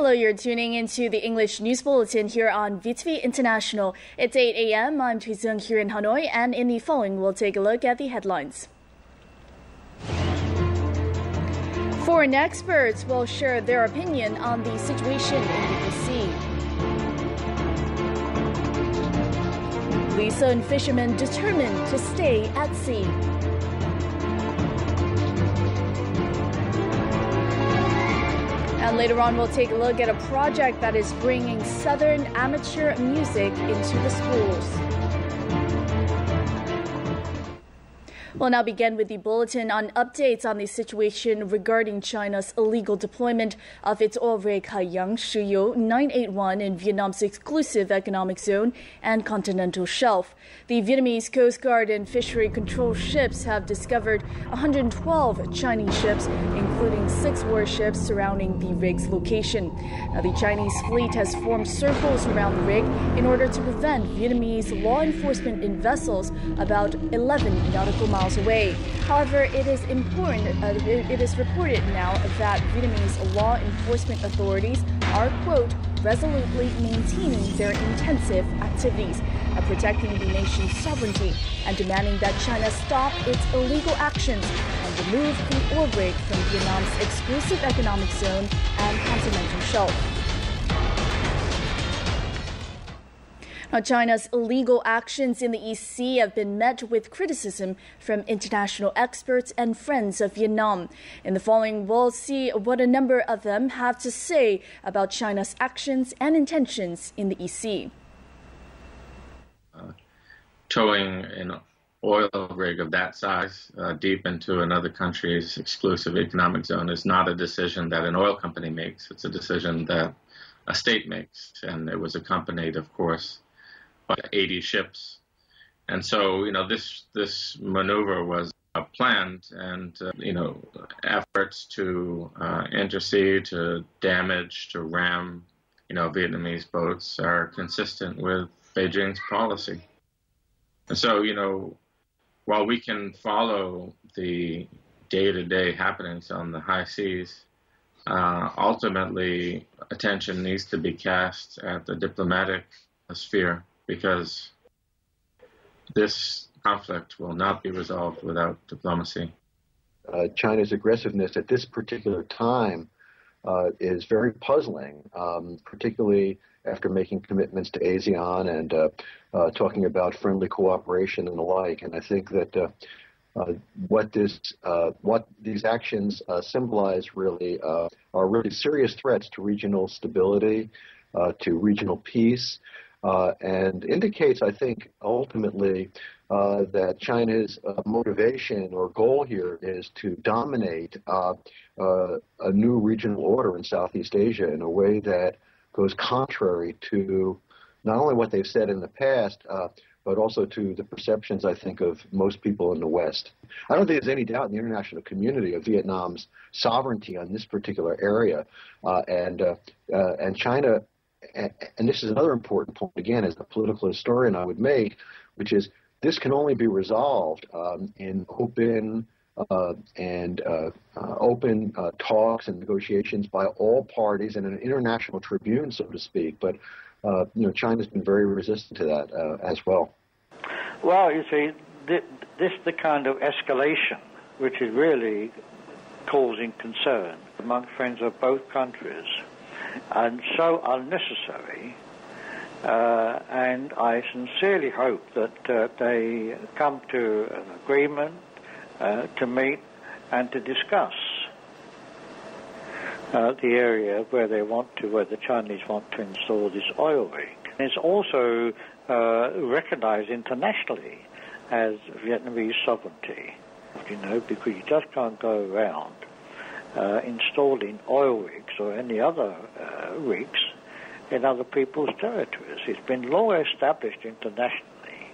Hello, you're tuning into the English News Bulletin here on VTV International. It's 8 a.m. I'm Dương here in Hanoi, and in the following, we'll take a look at the headlines. Foreign experts will share their opinion on the situation in the sea. Lisa and fishermen determined to stay at sea. And later on, we'll take a look at a project that is bringing Southern amateur music into the schools. We'll now begin with the bulletin on updates on the situation regarding China's illegal deployment of its oil rig Haiyang Shiyu 981 in Vietnam's exclusive economic zone and continental shelf. The Vietnamese Coast Guard and fishery control ships have discovered 112 Chinese ships, including 6 warships surrounding the rig's location. Now, the Chinese fleet has formed circles around the rig in order to prevent Vietnamese law enforcement in vessels about 11 nautical miles away. However, it is reported now that Vietnamese law enforcement authorities are, quote, resolutely maintaining their intensive activities, protecting the nation's sovereignty and demanding that China stop its illegal actions and remove the oil rig from Vietnam's exclusive economic zone and continental shelf. Now, China's illegal actions in the East Sea have been met with criticism from international experts and friends of Vietnam. In the following, we'll see what a number of them have to say about China's actions and intentions in the East Sea. Towing an oil rig of that size deep into another country's exclusive economic zone is not a decision that an oil company makes. It's a decision that a state makes, and it was accompanied, of course, by 80 ships. And so, this maneuver was planned, and, efforts to intercede, to damage, to ram, Vietnamese boats are consistent with Beijing's policy. And so, while we can follow the day-to-day happenings on the high seas, ultimately attention needs to be cast at the diplomatic sphere, because this conflict will not be resolved without diplomacy. China's aggressiveness at this particular time is very puzzling, particularly after making commitments to ASEAN and talking about friendly cooperation and the like. And I think that what these actions symbolize really are really serious threats to regional stability, to regional peace, and indicates, I think, ultimately that China's motivation or goal here is to dominate a new regional order in Southeast Asia in a way that goes contrary to not only what they've said in the past, but also to the perceptions, I think, of most people in the West. I don't think there's any doubt in the international community of Vietnam's sovereignty on this particular area, and China. And this is another important point, again, as a political historian I would make, which is this can only be resolved in open talks and negotiations by all parties and an international tribune, so to speak. But China's been very resistant to that as well. Well, you see, this is the kind of escalation which is really causing concern among friends of both countries, and so unnecessary, and I sincerely hope that they come to an agreement to meet and to discuss the area where the Chinese want to install this oil rig. It's also recognized internationally as Vietnamese sovereignty, because you just can't go around installing oil rigs or any other rigs in other people's territories. It's been long established internationally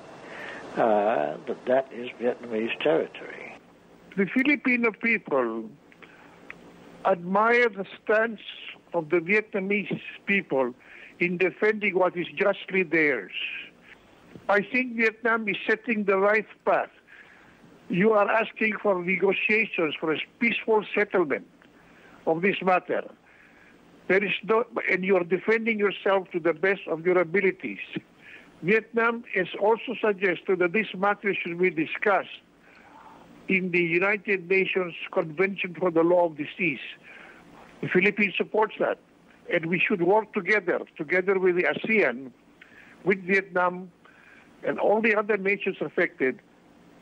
that is Vietnamese territory. The Filipino people admire the stance of the Vietnamese people in defending what is justly theirs. I think Vietnam is setting the right path. You are asking for negotiations for a peaceful settlement of this matter. There is no, and you are defending yourself to the best of your abilities. Vietnam has also suggested that this matter should be discussed in the United Nations Convention for the Law of the Seas. The Philippines supports that, and we should work together with the ASEAN, with Vietnam, and all the other nations affected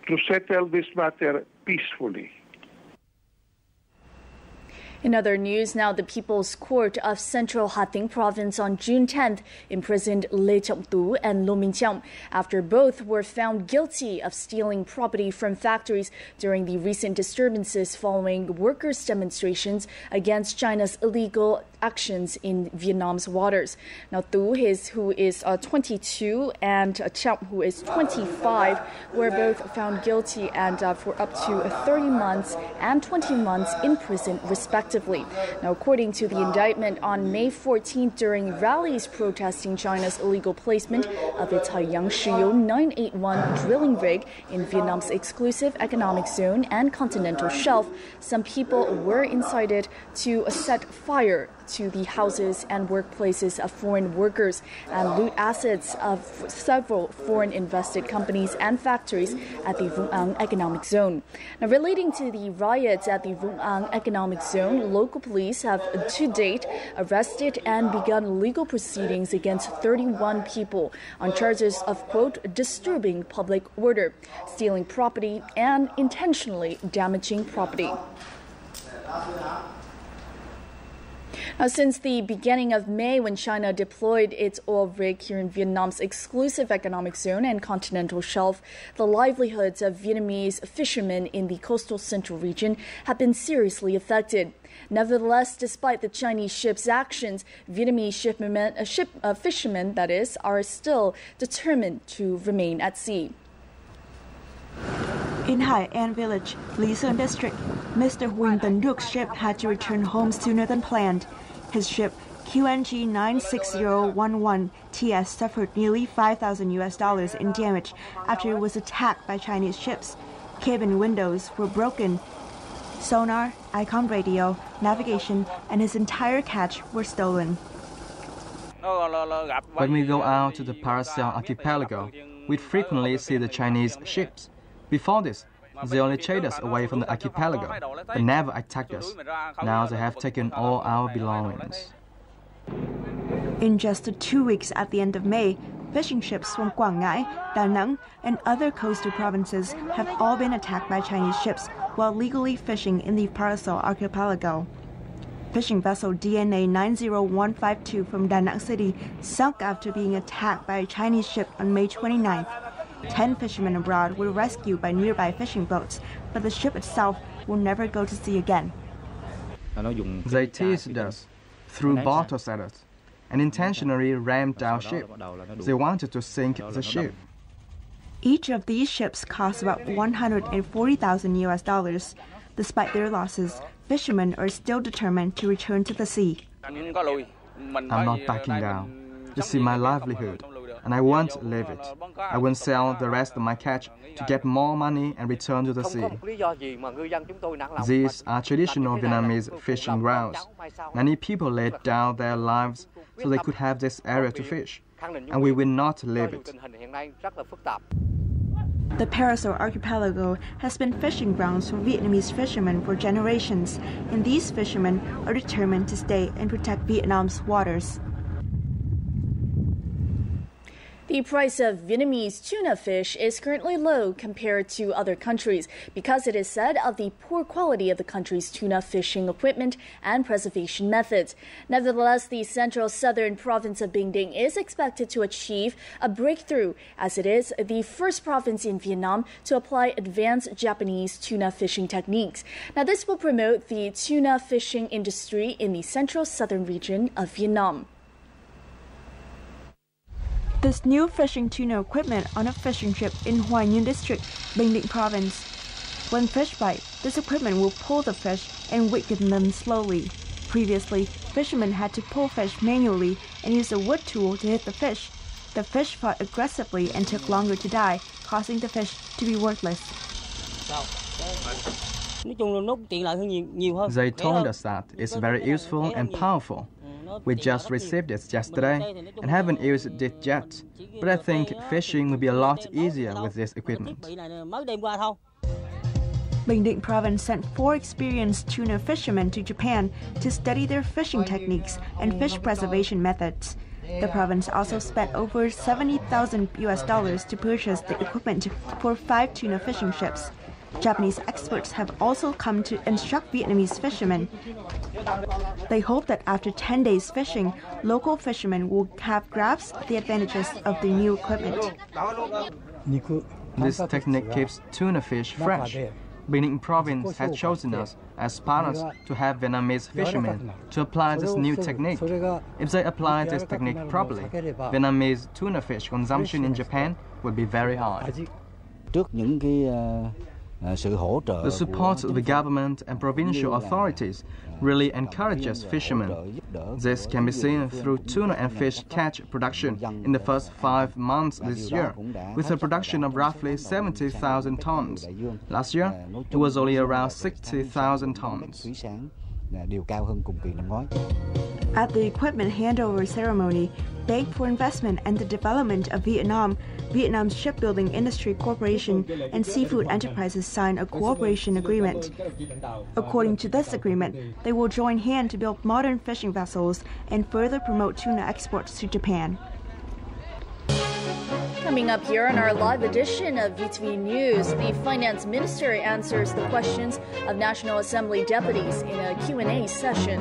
to settle this matter peacefully. In other news, now the People's Court of Central Ha Tinh Province on June 10th imprisoned Lê Trọng Tú and Lô Minh Chiang after both were found guilty of stealing property from factories during the recent disturbances following workers' demonstrations against China's illegal actions in Vietnam's waters. Now, Tú, who is 22, and Chiang, who is 25, were both found guilty and for up to 30 months and 20 months in prison, respectively. Now, according to the indictment, on May 14th, during rallies protesting China's illegal placement of its Haiyang Shiyu 981 drilling rig in Vietnam's exclusive economic zone and continental shelf, some people were incited to set fire to the houses and workplaces of foreign workers and loot assets of several foreign invested companies and factories at the Vũng Áng Economic Zone. Now, relating to the riots at the Vũng Áng Economic Zone, local police have to date arrested and begun legal proceedings against 31 people on charges of, quote, disturbing public order, stealing property, and intentionally damaging property. Now, since the beginning of May, when China deployed its oil rig here in Vietnam's exclusive economic zone and continental shelf, the livelihoods of Vietnamese fishermen in the coastal central region have been seriously affected. Nevertheless, despite the Chinese ship's actions, Vietnamese fishermen, that is, are still determined to remain at sea. In Hai An village, Lý Sơn district, Mr. Huỳnh Tấn Duc's ship had to return home sooner than planned. His ship, QNG 96011 TS, suffered nearly $5,000 in damage after it was attacked by Chinese ships. Cabin windows were broken. Sonar, Icom radio, navigation, and his entire catch were stolen. When we go out to the Paracel archipelago, we frequently see the Chinese ships. Before this, they only chased us away from the archipelago, but never attacked us. Now they have taken all our belongings. In just 2 weeks at the end of May, fishing ships from Quảng Ngãi, Da Nang, and other coastal provinces have all been attacked by Chinese ships while legally fishing in the Paracel archipelago. Fishing vessel DNA 90152 from Da Nang City sunk after being attacked by a Chinese ship on May 29th. 10 fishermen abroad were rescued by nearby fishing boats, but the ship itself will never go to sea again. They teased us, threw bottles at us, and intentionally rammed our ship. They wanted to sink the ship. Each of these ships cost about $140,000. Despite their losses, fishermen are still determined to return to the sea. I'm not backing down. This is my livelihood, and I won't leave it. I will sell the rest of my catch to get more money and return to the sea. These are traditional Vietnamese fishing grounds. Many people laid down their lives so they could have this area to fish, and we will not leave it. The Paracel archipelago has been fishing grounds for Vietnamese fishermen for generations, and these fishermen are determined to stay and protect Vietnam's waters. The price of Vietnamese tuna fish is currently low compared to other countries because it is said of the poor quality of the country's tuna fishing equipment and preservation methods. Nevertheless, the central southern province of Bình Định is expected to achieve a breakthrough as it is the first province in Vietnam to apply advanced Japanese tuna fishing techniques. Now, this will promote the tuna fishing industry in the central southern region of Vietnam. This new fishing tuna equipment on a fishing ship in Hoa Nhân district, Bình Định province. When fish bite, this equipment will pull the fish and weaken them slowly. Previously, fishermen had to pull fish manually and use a wood tool to hit the fish. The fish fought aggressively and took longer to die, causing the fish to be worthless. They told us that it's very useful and powerful. We just received it yesterday and haven't used it yet, but I think fishing will be a lot easier with this equipment. Bình Định province sent 4 experienced tuna fishermen to Japan to study their fishing techniques and fish preservation methods. The province also spent over $70,000 to purchase the equipment for 5 tuna fishing ships. Japanese experts have also come to instruct Vietnamese fishermen. They hope that after 10 days fishing, local fishermen will have grasped the advantages of the new equipment. This technique keeps tuna fish fresh. Bình Định province has chosen us as partners to have Vietnamese fishermen to apply this new technique. If they apply this technique properly, Vietnamese tuna fish consumption in Japan will be very high. The support of the government and provincial authorities really encourages fishermen. This can be seen through tuna and fish catch production in the first 5 months this year, with a production of roughly 70,000 tons. Last year, it was only around 60,000 tons. At the equipment handover ceremony, Bank for Investment and the Development of Vietnam, Vietnam's Shipbuilding Industry Corporation, and Seafood Enterprises signed a cooperation agreement. According to this agreement, they will join hands to build modern fishing vessels and further promote tuna exports to Japan. Coming up here on our live edition of VTV News, the Finance Minister answers the questions of National Assembly deputies in a Q&A session.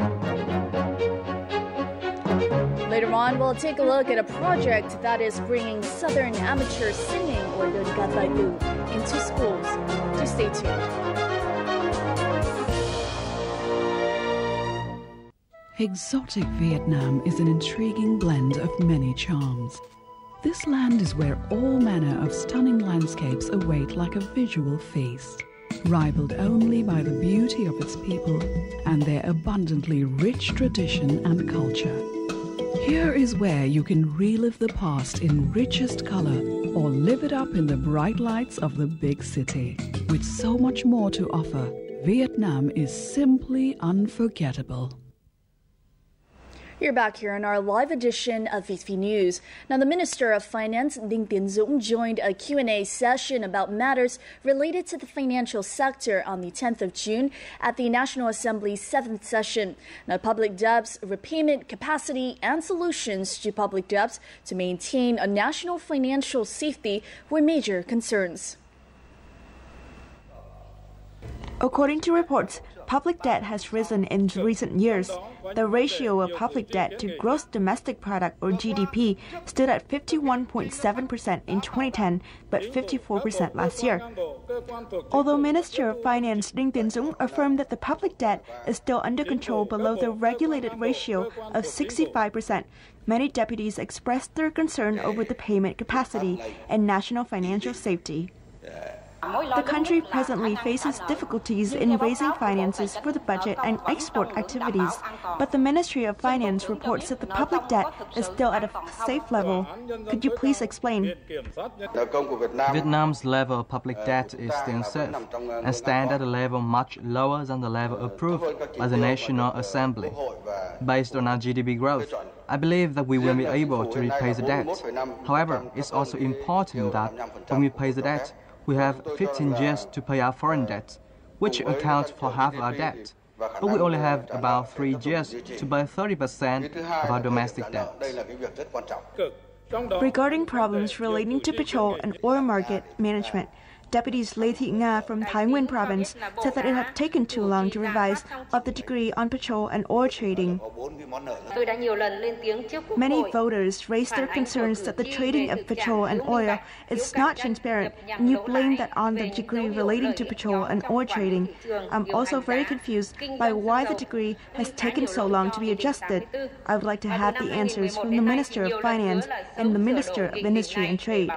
Later on, we'll take a look at a project that is bringing Southern amateur singing, or Dodgataibu, into schools. Do stay tuned. Exotic Vietnam is an intriguing blend of many charms. This land is where all manner of stunning landscapes await like a visual feast, rivaled only by the beauty of its people and their abundantly rich tradition and culture. Here is where you can relive the past in richest color or live it up in the bright lights of the big city. With so much more to offer, Vietnam is simply unforgettable. You're back here in our live edition of VTV News. Now, the Minister of Finance, Đinh Tiến Dũng, joined a Q&A session about matters related to the financial sector on the 10th of June at the National Assembly's 7th session. Now, public debts, repayment capacity, and solutions to public debts to maintain a national financial safety were major concerns. According to reports, public debt has risen in recent years. The ratio of public debt to gross domestic product, or GDP, stood at 51.7% in 2010, but 54% last year. Although Minister of Finance Đinh Tiến Dũng affirmed that the public debt is still under control below the regulated ratio of 65%, many deputies expressed their concern over the payment capacity and national financial safety. The country presently faces difficulties in raising finances for the budget and export activities, but the Ministry of Finance reports that the public debt is still at a safe level. Could you please explain? Vietnam's level of public debt is still safe and stands at a level much lower than the level approved by the National Assembly. Based on our GDP growth, I believe that we will be able to repay the debt. However, it's also important that when we pay the debt, we have 15 years to pay our foreign debt, which accounts for half our debt. But we only have about 3 years to pay 30% of our domestic debt. Regarding problems relating to petrol and oil market management, Deputies Lê Thị Nga from Thái Nguyên province said that it had taken too long to revise up the decree on petrol and oil trading. Many voters raised their concerns that the trading of petrol and oil is not transparent, and you blame that on the decree relating to petrol and oil trading. I'm also very confused by why the decree has taken so long to be adjusted. I would like to have the answers from the Minister of Finance and the Minister of Industry and Trade.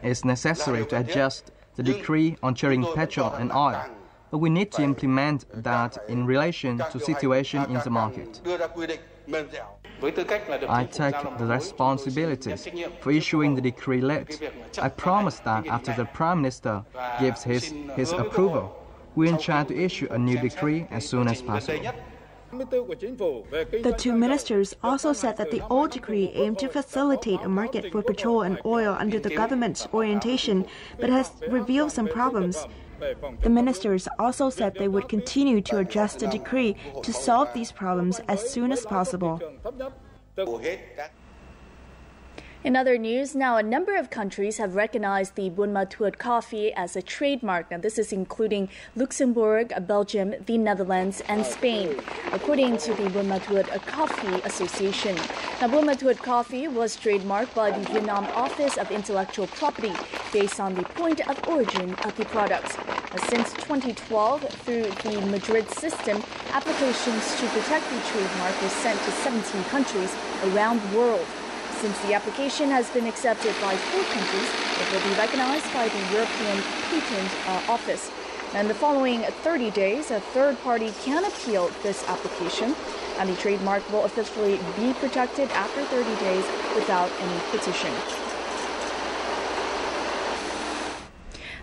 It's necessary to adjust the decree on trading petrol and oil, but we need to implement that in relation to the situation in the market. I take the responsibilities for issuing the decree late. I promise that after the Prime Minister gives his approval, we will try to issue a new decree as soon as possible. The two ministers also said that the old decree aimed to facilitate a market for petrol and oil under the government's orientation, but has revealed some problems. The ministers also said they would continue to adjust the decree to solve these problems as soon as possible. In other news, now a number of countries have recognized the Buôn Ma Thuột coffee as a trademark. Now, this is including Luxembourg, Belgium, the Netherlands, and Spain, according to the Buôn Ma Thuột Coffee Association. Now, Buôn Ma Thuột coffee was trademarked by the Vietnam Office of Intellectual Property based on the point of origin of the products. Since 2012, through the Madrid system, applications to protect the trademark were sent to 17 countries around the world. Since the application has been accepted by 4 countries, it will be recognized by the European Patent Office. And the following 30 days, a third party can appeal this application, and the trademark will officially be protected after 30 days without any petition.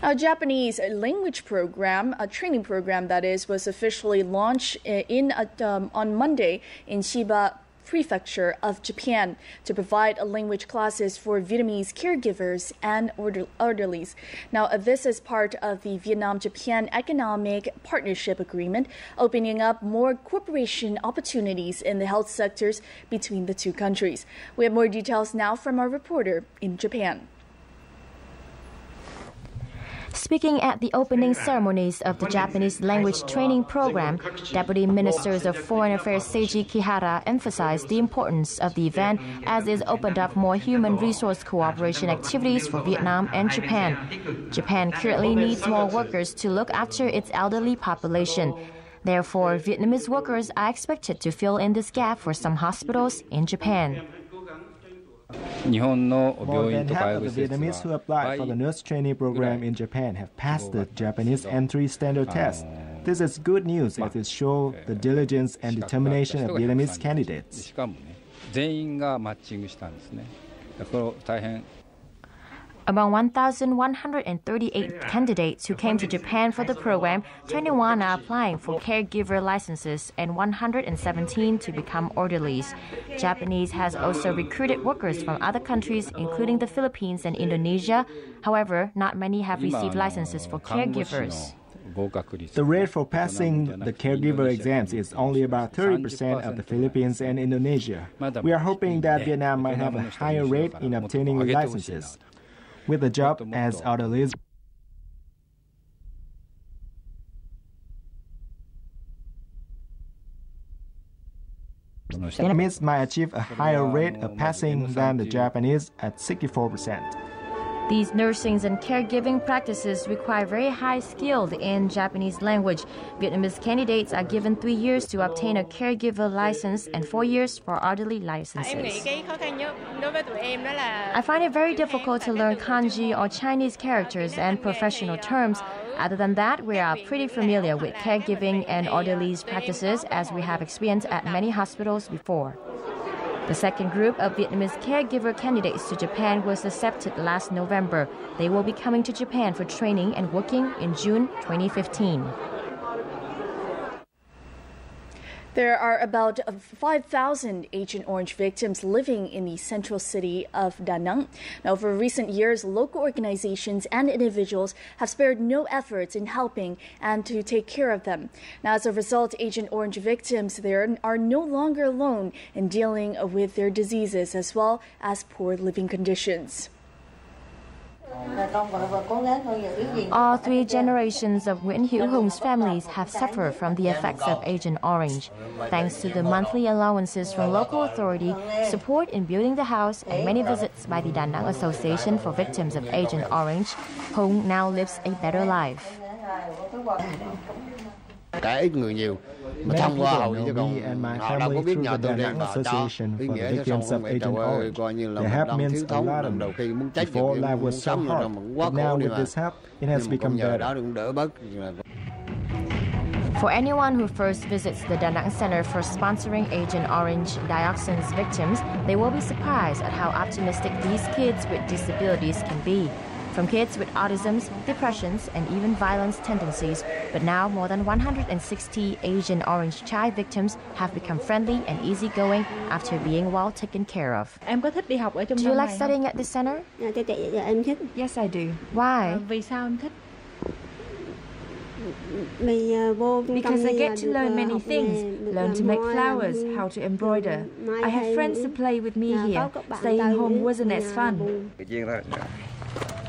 A Japanese language program, a training program that is, was officially launched on Monday in Chiba Prefecture of Japan to provide language classes for Vietnamese caregivers and orderlies. Now, this is part of the Vietnam-Japan Economic Partnership Agreement, opening up more cooperation opportunities in the health sectors between the two countries. We have more details now from our reporter in Japan. Speaking at the opening ceremonies of the Japanese language training program, Deputy Ministers of Foreign Affairs Seiji Kihara emphasized the importance of the event as it opened up more human resource cooperation activities for Vietnam and Japan. Japan currently needs more workers to look after its elderly population. Therefore, Vietnamese workers are expected to fill in this gap for some hospitals in Japan. More than half of the Vietnamese who applied for the nurse training program in Japan have passed the Japanese entry standard test. This is good news as it shows the diligence and determination of Vietnamese candidates. Among 1,138 candidates who came to Japan for the program, 21 are applying for caregiver licenses and 117 to become orderlies. Japanese has also recruited workers from other countries, including the Philippines and Indonesia. However, not many have received licenses for caregivers. The rate for passing the caregiver exams is only about 30% of the Philippines and Indonesia. We are hoping that Vietnam might have a higher rate in obtaining licenses. With a job as orderlies, Vietnamese might achieve a higher rate of passing than the Japanese at 64%. These nursing and caregiving practices require very high skill in Japanese language. Vietnamese candidates are given 3 years to obtain a caregiver license and 4 years for orderly licenses. I find it very difficult to learn kanji or Chinese characters and professional terms. Other than that, we are pretty familiar with caregiving and orderlies practices as we have experience at many hospitals before. The second group of Vietnamese caregiver candidates to Japan was accepted last November. They will be coming to Japan for training and working in June 2015. There are about 5,000 Agent Orange victims living in the central city of Da Nang. Now, over recent years, local organizations and individuals have spared no efforts in helping and to take care of them. Now, as a result, Agent Orange victims there are no longer alone in dealing with their diseases as well as poor living conditions. All 3 generations of Nguyễn Hữu Hung's families have suffered from the effects of Agent Orange. Thanks to the monthly allowances from local authority, support in building the house, and many visits by the Da Nang Association for Victims of Agent Orange, Hung now lives a better life. Many people know me and my family through the Da Nang Association for the Victims of Agent Orange. Their help means a lot to me. Before, life was so hard, but now with this help, it has become better. For anyone who first visits the Da Nang Center for sponsoring Agent Orange dioxins victims, they will be surprised at how optimistic these kids with disabilities can be. from kids with autisms, depressions, and even violence tendencies. But now more than 160 Agent Orange child victims have become friendly and easygoing after being well taken care of. Em có thích đi học ở trung Do tâm you này like studying at this center? Em thích. Yes, I do. Why? Vì sao em thích? Because I get to learn many things, learn to make flowers, how to embroider. I have friends to play with me here. Staying home wasn't as fun.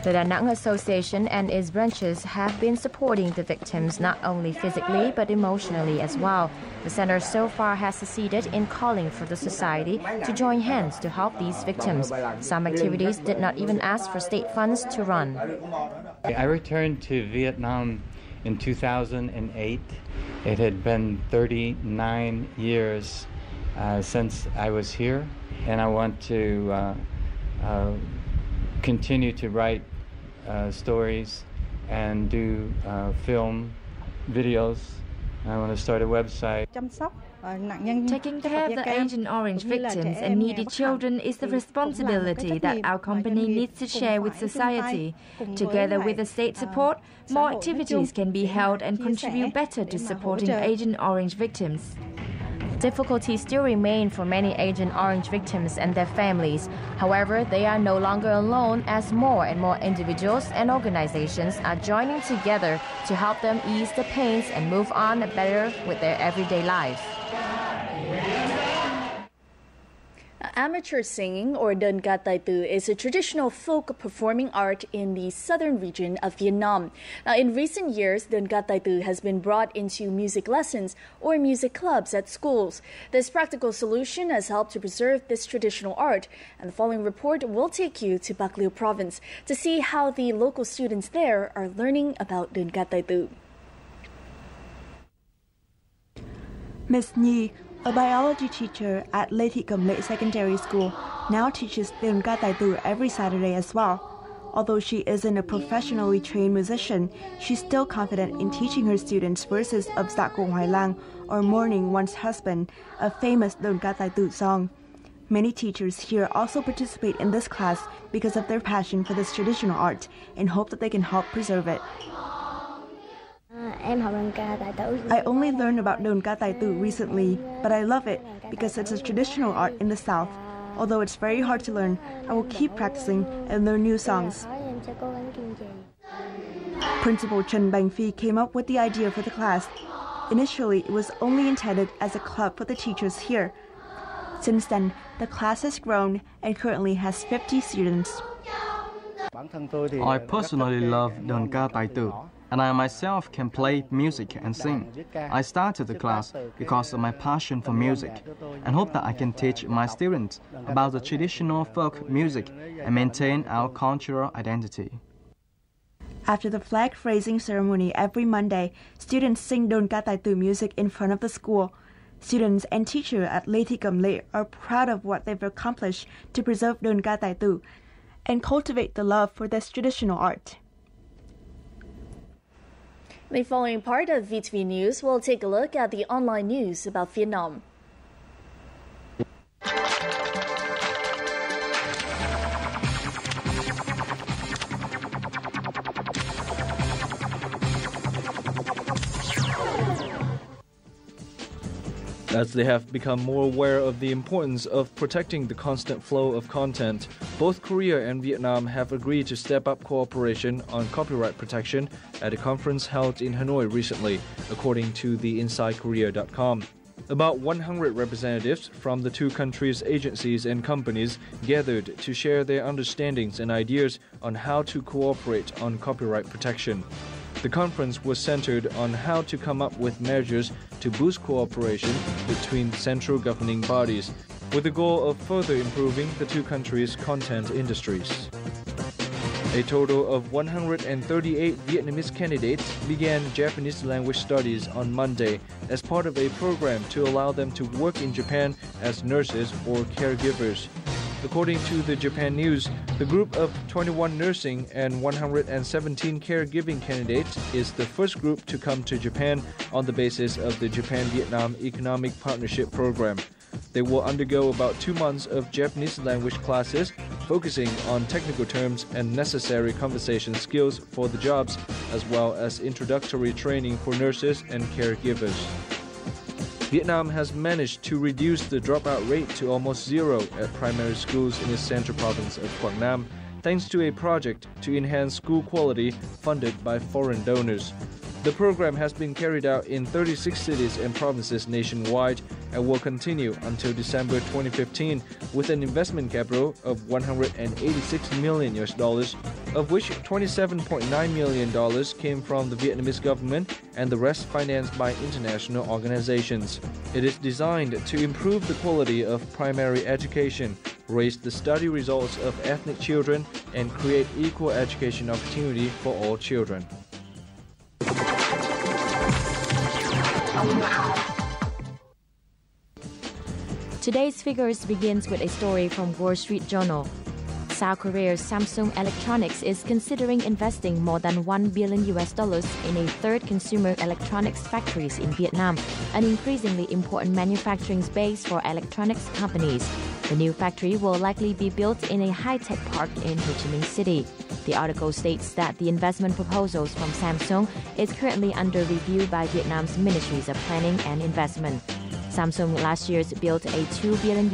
The Da Nang Association and its branches have been supporting the victims not only physically but emotionally as well. The center so far has succeeded in calling for the society to join hands to help these victims. Some activities did not even ask for state funds to run. I returned to Vietnam in 2008. It had been 39 years since I was here, and I want to continue to write stories and do film videos. I want to start a website. Taking care of the Agent Orange victims and needy children is the responsibility that our company needs to share with society. Together with the state support, more activities can be held and contribute better to supporting Agent Orange victims. Difficulties still remain for many Agent Orange victims and their families. However, they are no longer alone as more and more individuals and organizations are joining together to help them ease the pains and move on better with their everyday life. Amateur singing, or Đơn Ca Tài Tử, is a traditional folk performing art in the southern region of Vietnam. Now, in recent years, Đơn Ca Tài Tử has been brought into music lessons or music clubs at schools. This practical solution has helped to preserve this traditional art, and the following report will take you to Bạc Liêu province to see how the local students there are learning about Đơn Ca Tài Tử. Miss Nhi, a biology teacher at Lê Thị Cẩm Lệ Secondary School, now teaches Đơn Ca Tài Tử every Saturday as well. Although she isn't a professionally trained musician, she's still confident in teaching her students verses of Dạ Cổ Hoài Lang or Mourning One's Husband, a famous Đơn Ca Tài Tử song. Many teachers here also participate in this class because of their passion for this traditional art and hope that they can help preserve it. I only learned about Đơn Ca Tài Tử recently, but I love it because it's a traditional art in the South. Although it's very hard to learn, I will keep practicing and learn new songs. Principal Trần Bành Phi came up with the idea for the class. Initially, it was only intended as a club for the teachers here. Since then, the class has grown and currently has 50 students. I personally love Đơn Ca Tài Tử, and I myself can play music and sing. I started the class because of my passion for music and hope that I can teach my students about the traditional folk music and maintain our cultural identity. After the flag raising ceremony every Monday, students sing Đơn Ca Tài Tử music in front of the school. Students and teachers at Lê Thị Cẩm Lệ are proud of what they've accomplished to preserve Đơn Ca Tài Tử and cultivate the love for this traditional art. The following part of VTV News will take a look at the online news about Vietnam. As they have become more aware of the importance of protecting the constant flow of content, both Korea and Vietnam have agreed to step up cooperation on copyright protection at a conference held in Hanoi recently, according to the InsideKorea.com. About 100 representatives from the two countries' agencies and companies gathered to share their understandings and ideas on how to cooperate on copyright protection. The conference was centered on how to come up with measures to boost cooperation between central governing bodies, with the goal of further improving the two countries' content industries. A total of 138 Vietnamese candidates began Japanese language studies on Monday as part of a program to allow them to work in Japan as nurses or caregivers. According to the Japan News, the group of 21 nursing and 117 caregiving candidates is the first group to come to Japan on the basis of the Japan-Vietnam Economic Partnership Program. They will undergo about 2 months of Japanese language classes focusing on technical terms and necessary conversation skills for the jobs, as well as introductory training for nurses and caregivers. Vietnam has managed to reduce the dropout rate to almost zero at primary schools in its central province of Quảng Nam, thanks to a project to enhance school quality funded by foreign donors. The program has been carried out in 36 cities and provinces nationwide and will continue until December 2015 with an investment capital of $186 million, of which $27.9 million came from the Vietnamese government and the rest financed by international organizations. It is designed to improve the quality of primary education, raise the study results of ethnic children, and create equal education opportunity for all children. Today's figures begins with a story from Wall Street Journal. South Korea's Samsung Electronics is considering investing more than $1 billion in a third consumer electronics factories in Vietnam, an increasingly important manufacturing base for electronics companies. The new factory will likely be built in a high-tech park in Ho Chi Minh City. The article states that the investment proposals from Samsung is currently under review by Vietnam's Ministries of Planning and Investment. Samsung last year built a $2 billion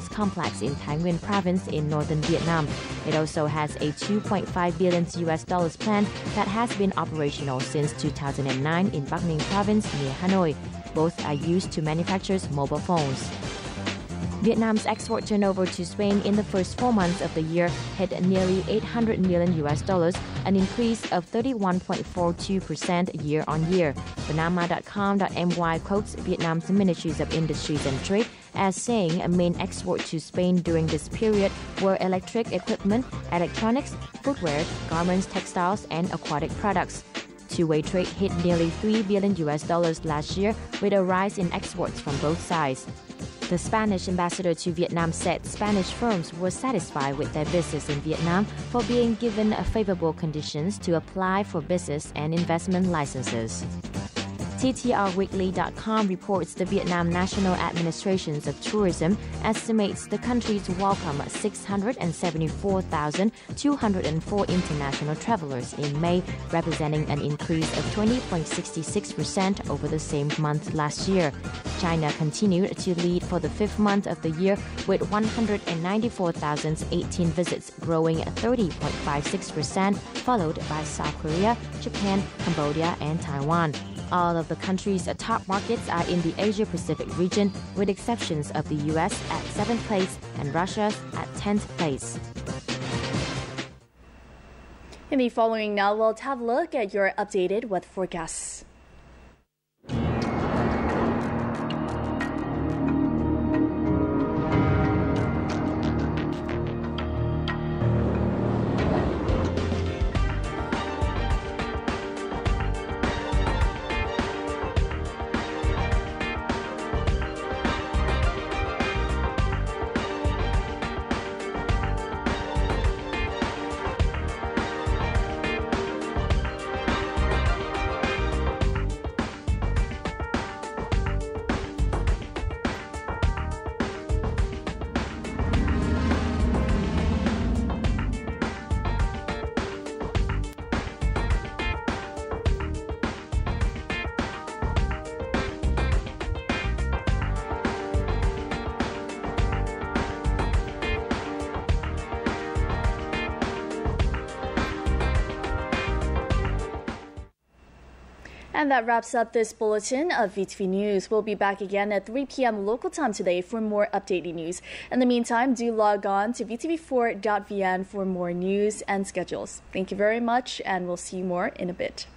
complex in Thái Nguyên province in northern Vietnam. It also has a $2.5 billion plant that has been operational since 2009 in Bắc Ninh province near Hanoi. Both are used to manufacture mobile phones. Vietnam's export turnover to Spain in the first 4 months of the year hit nearly $800 million, an increase of 31.42% year-on-year. Panama.com.my quotes Vietnam's Ministries of Industries and Trade as saying a main export to Spain during this period were electric equipment, electronics, footwear, garments, textiles, and aquatic products. Two-way trade hit nearly $3 billion last year, with a rise in exports from both sides. The Spanish ambassador to Vietnam said Spanish firms were satisfied with their business in Vietnam for being given favorable conditions to apply for business and investment licenses. TTRweekly.com reports the Vietnam National Administration of Tourism estimates the country to welcome 674,204 international travelers in May, representing an increase of 20.66% over the same month last year. China continued to lead for the fifth month of the year with 194,018 visits, growing 30.56%, followed by South Korea, Japan, Cambodia, and Taiwan. All of the country's top markets are in the Asia-Pacific region, with exceptions of the U.S. at 7th place and Russia at 10th place. In the following now, we'll have a look at your updated weather forecasts. And that wraps up this bulletin of VTV News. We'll be back again at 3 p.m. local time today for more updated news. In the meantime, do log on to vtv4.vn for more news and schedules. Thank you very much, and we'll see you more in a bit.